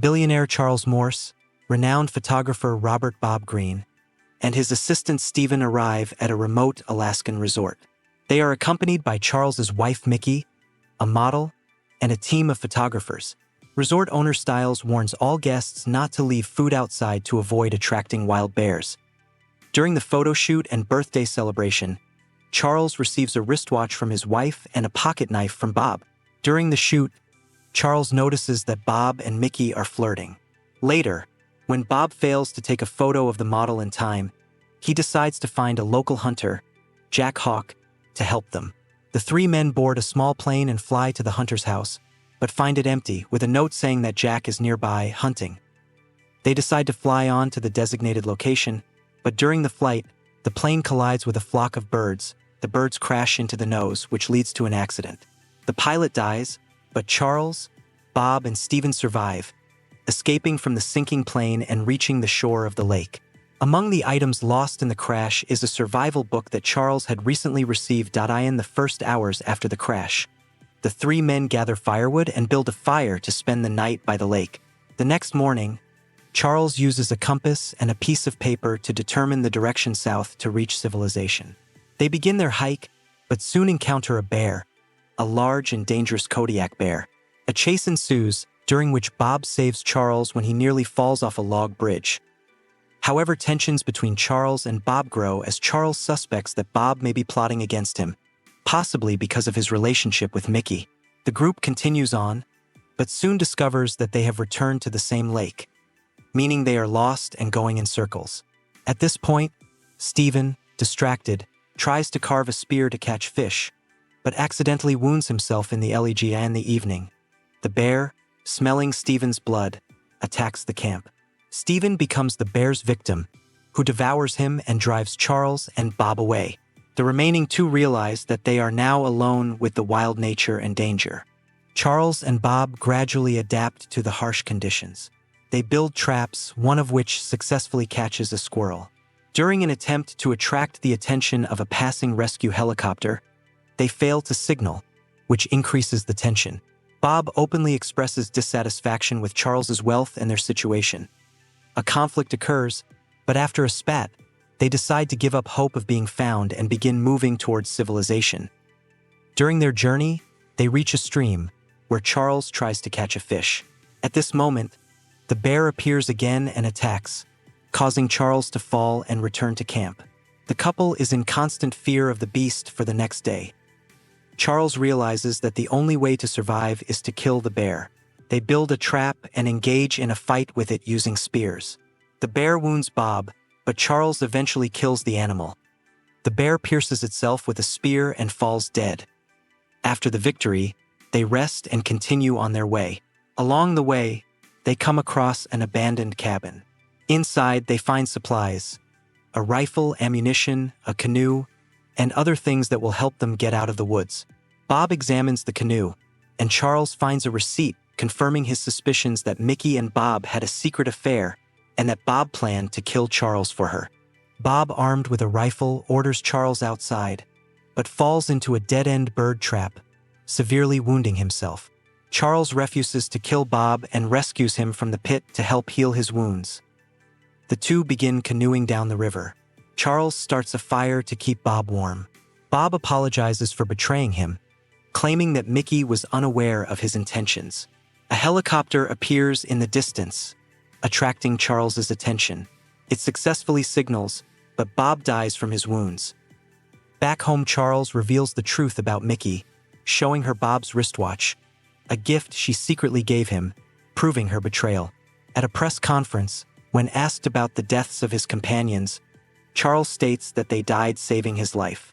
billionaire Charles Morse, renowned photographer Robert Bob Greene, and his assistant Stephen arrive at a remote Alaskan resort. They are accompanied by Charles's wife Mickey, a model, and a team of photographers. Resort owner Stiles warns all guests not to leave food outside to avoid attracting wild bears. During the photo shoot and birthday celebration, Charles receives a wristwatch from his wife and a pocket knife from Bob. During the shoot, Charles notices that Bob and Mickey are flirting. Later, when Bob fails to take a photo of the model in time, he decides to find a local hunter, Jack Hawk, to help them. The three men board a small plane and fly to the hunter's house, but find it empty, with a note saying that Jack is nearby hunting. They decide to fly on to the designated location, but during the flight, the plane collides with a flock of birds. The birds crash into the nose, which leads to an accident. The pilot dies, but Charles, Bob, and Stephen survive, escaping from the sinking plane and reaching the shore of the lake. Among the items lost in the crash is a survival book that Charles had recently received in the first hours after the crash. The three men gather firewood and build a fire to spend the night by the lake. The next morning, Charles uses a compass and a piece of paper to determine the direction south to reach civilization. They begin their hike, but soon encounter a bear, a large and dangerous Kodiak bear. A chase ensues, during which Bob saves Charles when he nearly falls off a log bridge. However, tensions between Charles and Bob grow as Charles suspects that Bob may be plotting against him, possibly because of his relationship with Mickey. The group continues on, but soon discovers that they have returned to the same lake, meaning they are lost and going in circles. At this point, Stephen, distracted, tries to carve a spear to catch fish, but accidentally wounds himself in the leg in the evening. The bear, smelling Stephen's blood, attacks the camp. Stephen becomes the bear's victim, who devours him and drives Charles and Bob away. The remaining two realize that they are now alone with the wild nature and danger. Charles and Bob gradually adapt to the harsh conditions. They build traps, one of which successfully catches a squirrel. During an attempt to attract the attention of a passing rescue helicopter, they fail to signal, which increases the tension. Bob openly expresses dissatisfaction with Charles's wealth and their situation. A conflict occurs, but after a spat, they decide to give up hope of being found and begin moving towards civilization. During their journey, they reach a stream, where Charles tries to catch a fish. At this moment, the bear appears again and attacks, causing Charles to fall and return to camp. The couple is in constant fear of the beast for the next day. Charles realizes that the only way to survive is to kill the bear. They build a trap and engage in a fight with it using spears. The bear wounds Bob, but Charles eventually kills the animal. The bear pierces itself with a spear and falls dead. After the victory, they rest and continue on their way. Along the way, they come across an abandoned cabin. Inside, they find supplies, a rifle, ammunition, a canoe, and other things that will help them get out of the woods. Bob examines the canoe, and Charles finds a receipt confirming his suspicions that Mickey and Bob had a secret affair and that Bob planned to kill Charles for her. Bob, armed with a rifle, orders Charles outside, but falls into a dead-end bird trap, severely wounding himself. Charles refuses to kill Bob and rescues him from the pit to help heal his wounds. The two begin canoeing down the river. Charles starts a fire to keep Bob warm. Bob apologizes for betraying him, claiming that Mickey was unaware of his intentions. A helicopter appears in the distance, attracting Charles's attention. It successfully signals, but Bob dies from his wounds. Back home, Charles reveals the truth about Mickey, showing her Bob's wristwatch, a gift she secretly gave him, proving her betrayal. At a press conference, when asked about the deaths of his companions, Charles states that they died saving his life.